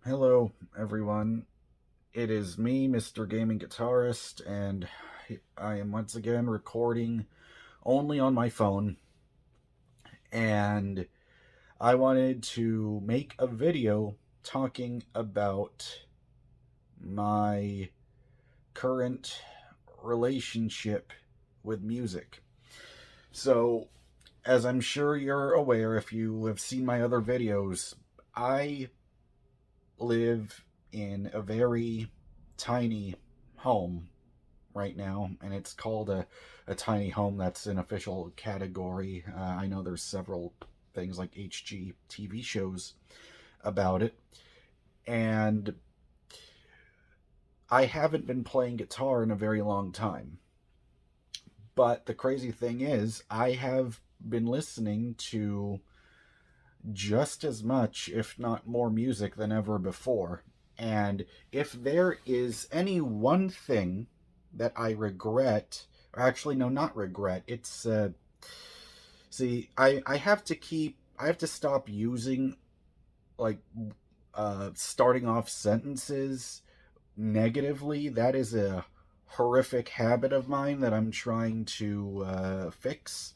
Hello, everyone. It is me, Mr. Gaming Guitarist, and I am once again recording only on my phone. And I wanted to make a video talking about my current relationship with music. So, as I'm sure you're aware if you have seen my other videos, I live in a very tiny home right now, and it's called a tiny home. That's an official category. I know there's several things like HG TV shows about it, and I haven't been playing guitar in a very long time. But the crazy thing is, I have been listening to just as much, if not more, music than ever before. And if there is any one thing that I regret, or actually, no, not regret, it's, see, I have to stop using, like, starting off sentences negatively. That is a horrific habit of mine that I'm trying to fix.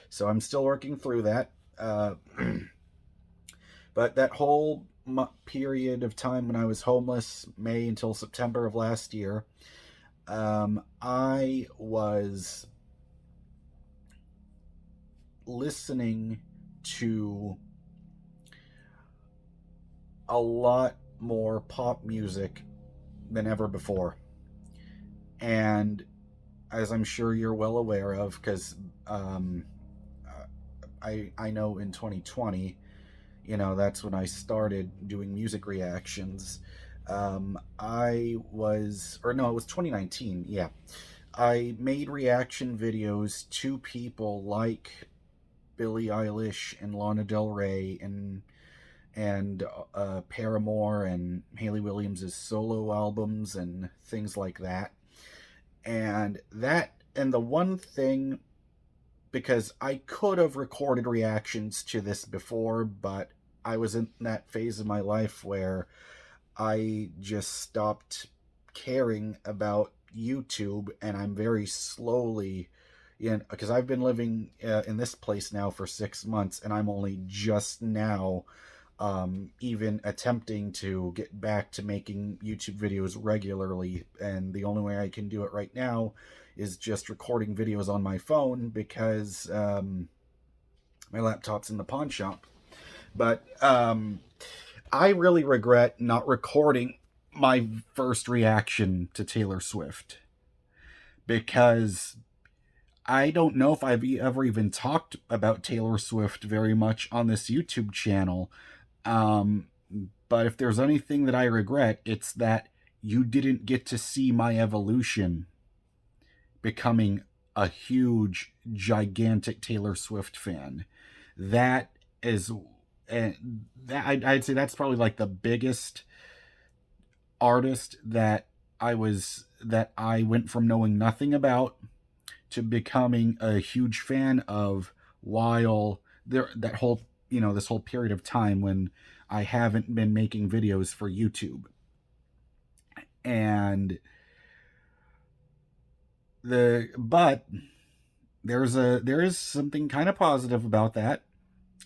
So I'm still working through that. But that whole period of time when I was homeless, May until September of last year, I was listening to a lot more pop music than ever before. And as I'm sure you're well aware of, because I know in 2020, that's when I started doing music reactions. I was, or no, it was 2019. Yeah, I made reaction videos to people like Billie Eilish and Lana Del Rey and Paramore and Hayley Williams' solo albums and things like that. And the one thing, because I could have recorded reactions to this before, but I was in that phase of my life where I just stopped caring about YouTube, and I'm very slowly, because I've been living in this place now for 6 months, and I'm only just now even attempting to get back to making YouTube videos regularly. And the only way I can do it right now is just recording videos on my phone because my laptop's in the pawn shop. But I really regret not recording my first reaction to Taylor Swift because I don't know if I've ever even talked about Taylor Swift very much on this YouTube channel. Um, but if there's anything that I regret, it's that you didn't get to see my evolution becoming a huge, gigantic Taylor Swift fan. That is, and I'd say that's probably like the biggest artist that I went from knowing nothing about to becoming a huge fan of while there that whole this whole period of time when I haven't been making videos for YouTube. And but there is something kind of positive about that.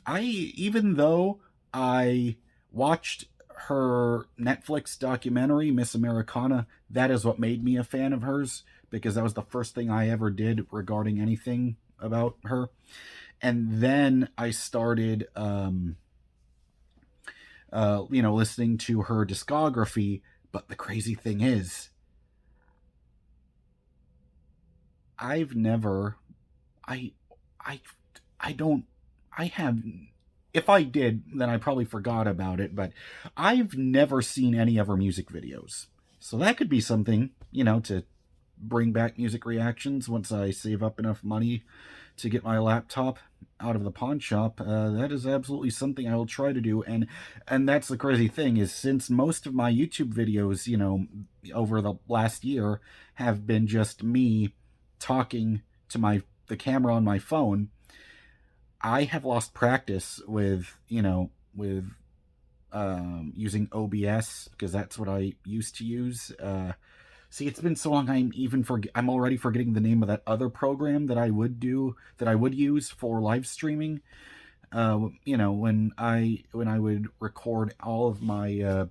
I Even though I watched her Netflix documentary Miss Americana, that is what made me a fan of hers, because that was the first thing I ever did regarding anything about her. And then I started listening to her discography. But the crazy thing is, I've never I I I don't I have if I did, then I probably forgot about it, but I've never seen any of her music videos. So that could be something, to bring back music reactions once I save up enough money to get my laptop out of the pawn shop. That is absolutely something I will try to do. And that's the crazy thing, is since most of my YouTube videos, over the last year have been just me talking to the camera on my phone, I have lost practice with using OBS, because that's what I used to use. See, it's been so long, I'm already forgetting the name of that other program that I would use for live streaming. When I would record all my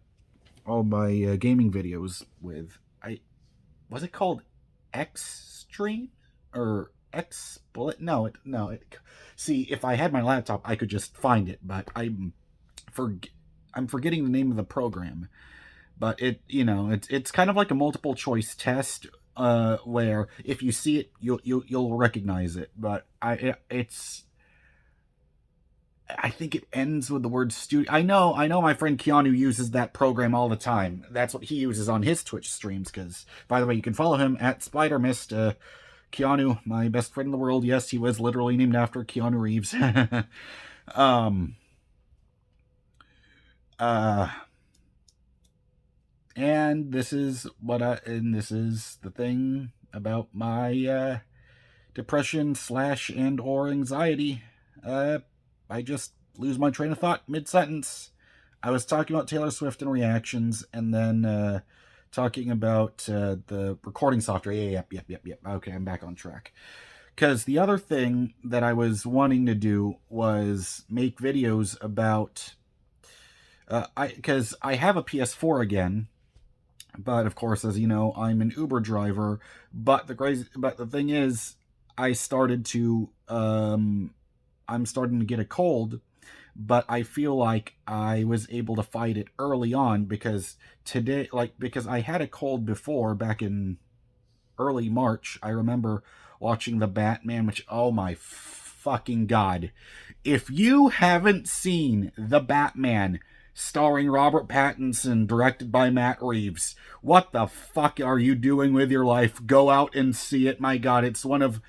gaming videos with, was it called Xstream or XSplit? No. See, if I had my laptop, I could just find it, but I'm forgetting the name of the program. But it's kind of like a multiple choice test, where if you see it, you'll recognize it. But I think it ends with the word studio. I know my friend Keanu uses that program all the time. That's what he uses on his Twitch streams. Because, by the way, you can follow him at SpiderMist. Keanu, my best friend in the world. Yes, he was literally named after Keanu Reeves. And this is the thing about my depression / and or anxiety. I just lose my train of thought mid-sentence. I was talking about Taylor Swift and reactions, and then talking about the recording software. Yep. Okay, I'm back on track. Because the other thing that I was wanting to do was make videos about... because I have a PS4 again, but of course, as you know, I'm an Uber driver. But the thing is, I'm starting to get a cold, but I feel like I was able to fight it early on, because I had a cold before, back in early March. I remember watching the Batman, which, oh my fucking god. If you haven't seen the Batman starring Robert Pattinson, directed by Matt Reeves, what the fuck are you doing with your life? Go out and see it. My god, it's one of,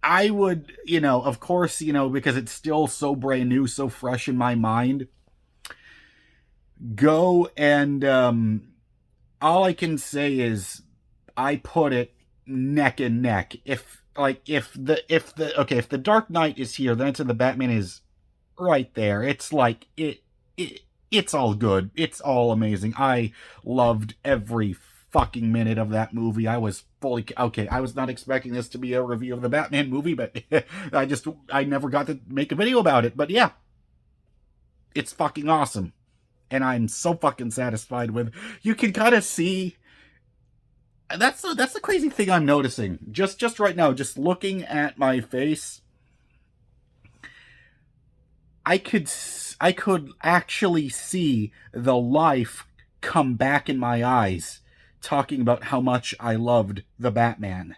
I would, of course, because it's still so brand new, so fresh in my mind, go and, all I can say is, I put it neck and neck. If the Dark Knight is here, then the Batman is right there. It's like, it's all good. It's all amazing. I loved every fucking minute of that movie. I was fully... Okay, I was not expecting this to be a review of the Batman movie, but I never got to make a video about it. But yeah, it's fucking awesome. And I'm so fucking satisfied with... You can kind of see... That's the crazy thing I'm noticing. Just right now, just looking at my face, I could actually see the life come back in my eyes, talking about how much I loved the Batman.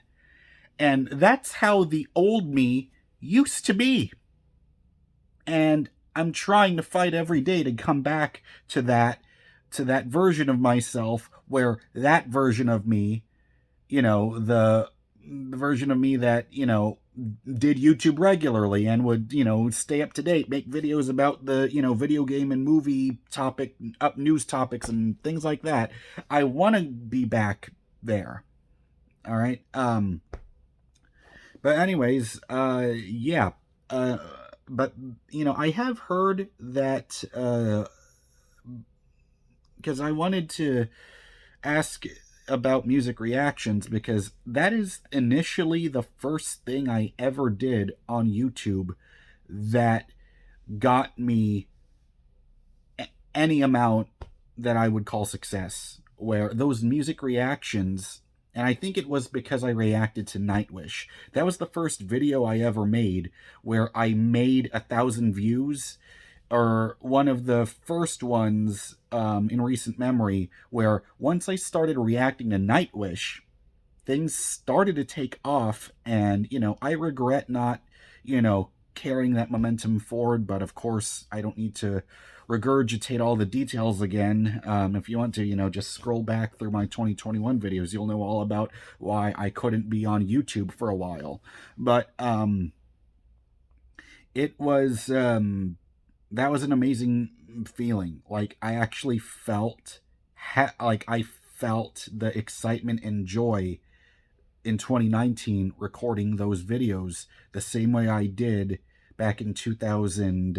And that's how the old me used to be. And I'm trying to fight every day to come back to that version of myself, where that version of me, the version of me that, did YouTube regularly and would, stay up to date, make videos about the, video game and movie news topics and things like that. I want to be back there. All right. But anyways, yeah. But, I have heard that, because I wanted to ask about music reactions, because that is initially the first thing I ever did on YouTube that got me any amount that I would call success, where those music reactions, and I think it was because I reacted to Nightwish. That was the first video I ever made where I made 1,000 views, or one of the first ones in recent memory, where once I started reacting to Nightwish, things started to take off, and, I regret not, carrying that momentum forward, but of course, I don't need to regurgitate all the details again. If you want to, just scroll back through my 2021 videos, you'll know all about why I couldn't be on YouTube for a while. But it was... that was an amazing feeling. Like, I actually felt the excitement and joy in 2019 recording those videos the same way I did back in 2000,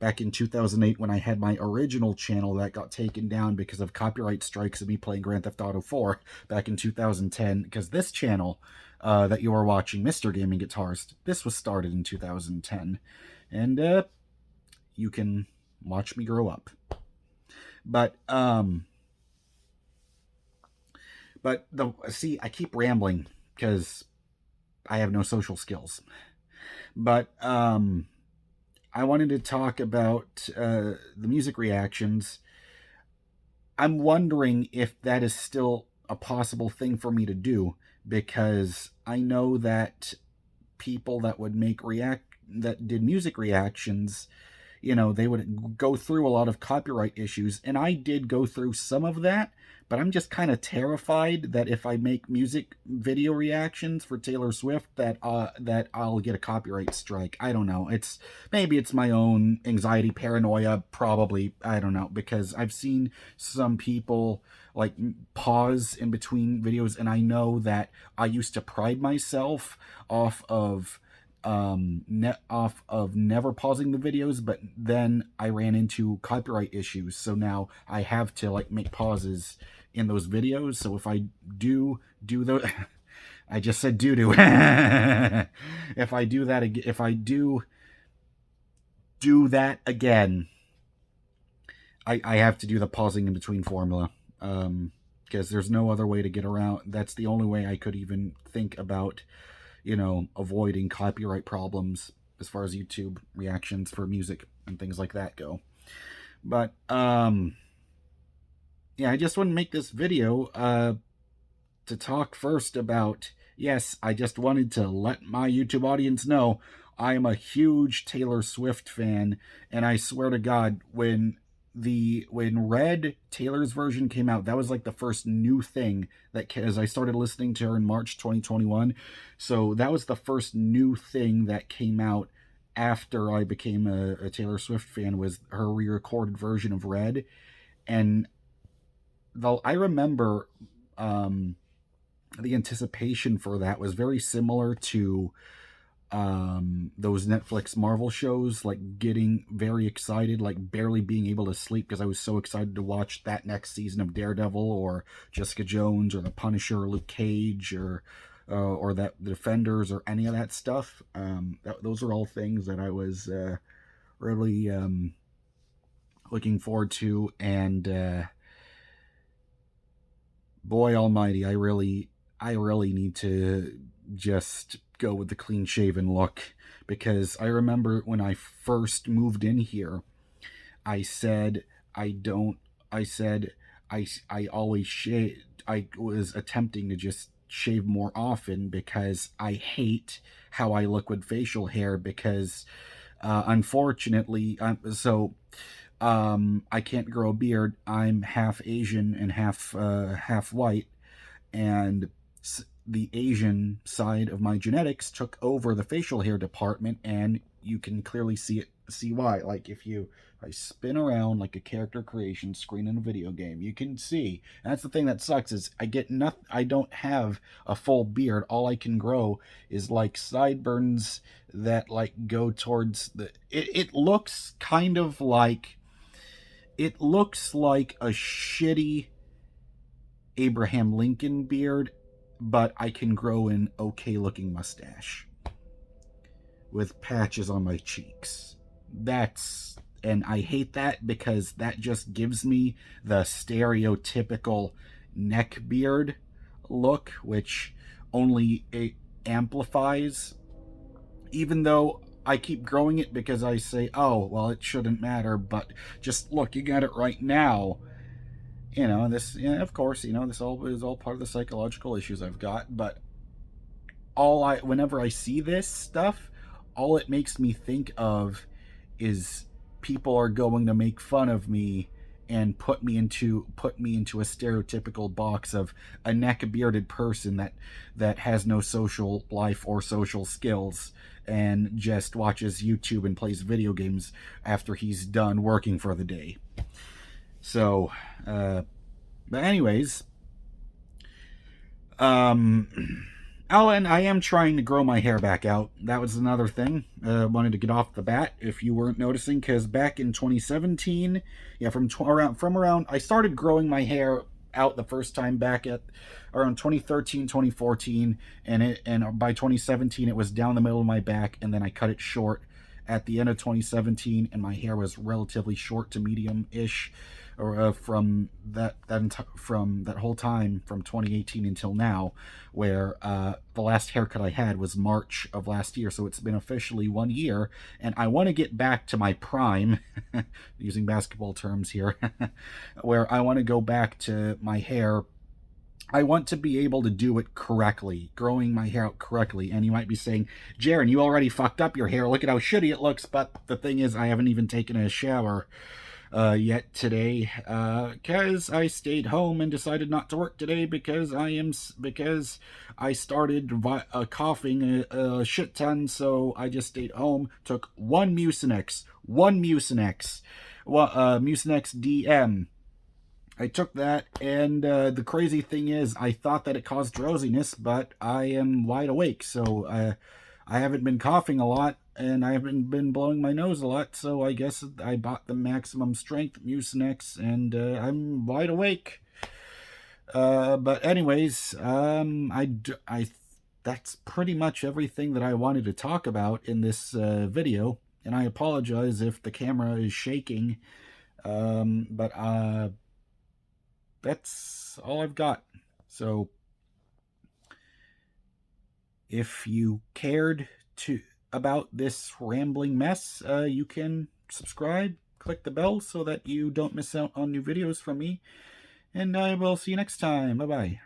back in 2008 when I had my original channel that got taken down because of copyright strikes of me playing Grand Theft Auto 4 back in 2010. Because this channel that you are watching, Mr. Gaming Guitarist, this was started in 2010. And you can watch me grow up. But see, I keep rambling because I have no social skills. But I wanted to talk about the music reactions. I'm wondering if that is still a possible thing for me to do, because I know that people that would that did music reactions, you know, they would go through a lot of copyright issues, and I did go through some of that, but I'm just kind of terrified that if I make music video reactions for Taylor Swift that I'll get a copyright strike. I don't know. Maybe it's my own anxiety, paranoia, probably. I don't know, because I've seen some people like pause in between videos, and I know that I used to pride myself off of never pausing the videos, but then I ran into copyright issues, so now I have to like make pauses in those videos. So if I do those I just said do if I do that again, I have to do the pausing in between formula, because there's no other way to get around. That's the only way I could even think about, you know, avoiding copyright problems as far as YouTube reactions for music and things like that go. But yeah, I just want to make this video to talk first about, yes, I just wanted to let my YouTube audience know I am a huge Taylor Swift fan, and I swear to God, when Red, Taylor's version, came out, that was like the first new thing that, as I started listening to her in March 2021, so that was the first new thing that came out after I became a Taylor Swift fan, was her re-recorded version of Red. And I remember the anticipation for that was very similar to those Netflix Marvel shows, like getting very excited, like barely being able to sleep because I was so excited to watch that next season of Daredevil or Jessica Jones or The Punisher or Luke Cage or that The Defenders or any of that stuff. Those are all things that I was really looking forward to, and boy almighty, I really need to just go with the clean shaven look, because I remember when I first moved in here, I said I always shave. I was attempting to just shave more often because I hate how I look with facial hair, because unfortunately I can't grow a beard. I'm half Asian and half white, and the Asian side of my genetics took over the facial hair department, and you can clearly see why. Like if I spin around like a character creation screen in a video game, you can see. And that's the thing that sucks, is I don't have a full beard. All I can grow is like sideburns that like go towards it looks kind of like, it looks like a shitty Abraham Lincoln beard, but I can grow an okay looking mustache with patches on my cheeks. And I hate that, because that just gives me the stereotypical neck beard look, which only amplifies, even though I keep growing it because I say, oh, well, it shouldn't matter, but just looking at it right now, you know, this, yeah, of course, you know, this is all part of the psychological issues I've got, but whenever I see this stuff, all it makes me think of is people are going to make fun of me and put me into a stereotypical box of a neck-bearded person that has no social life or social skills and just watches YouTube and plays video games after he's done working for the day. So, but anyways, I Oh, and I am trying to grow my hair back out. That was another thing. Wanted to get off the bat if you weren't noticing, because back in 2017, yeah, from around, I started growing my hair out the first time back at around 2013, 2014, and by 2017 it was down the middle of my back, and then I cut it short at the end of 2017, and my hair was relatively short to medium ish, or from that whole time from 2018 until now, where the last haircut I had was March of last year, so it's been officially 1 year, and I want to get back to my prime, using basketball terms here, where I want to go back to my hair. I want to be able to do it correctly, growing my hair out correctly. And you might be saying, Jaron, you already fucked up your hair. Look at how shitty it looks. But the thing is, I haven't even taken a shower yet today, because I stayed home and decided not to work today because I started coughing a shit ton. So I just stayed home, took one Mucinex, Mucinex DM. I took that, and the crazy thing is, I thought that it caused drowsiness, but I am wide awake, so I haven't been coughing a lot, and I haven't been blowing my nose a lot, so I guess I bought the maximum strength Mucinex, and I'm wide awake. But anyways, that's pretty much everything that I wanted to talk about in this video, and I apologize if the camera is shaking, but that's all I've got. So if you cared about this rambling mess, you can subscribe, click the bell so that you don't miss out on new videos from me, and I will see you next time. Bye bye.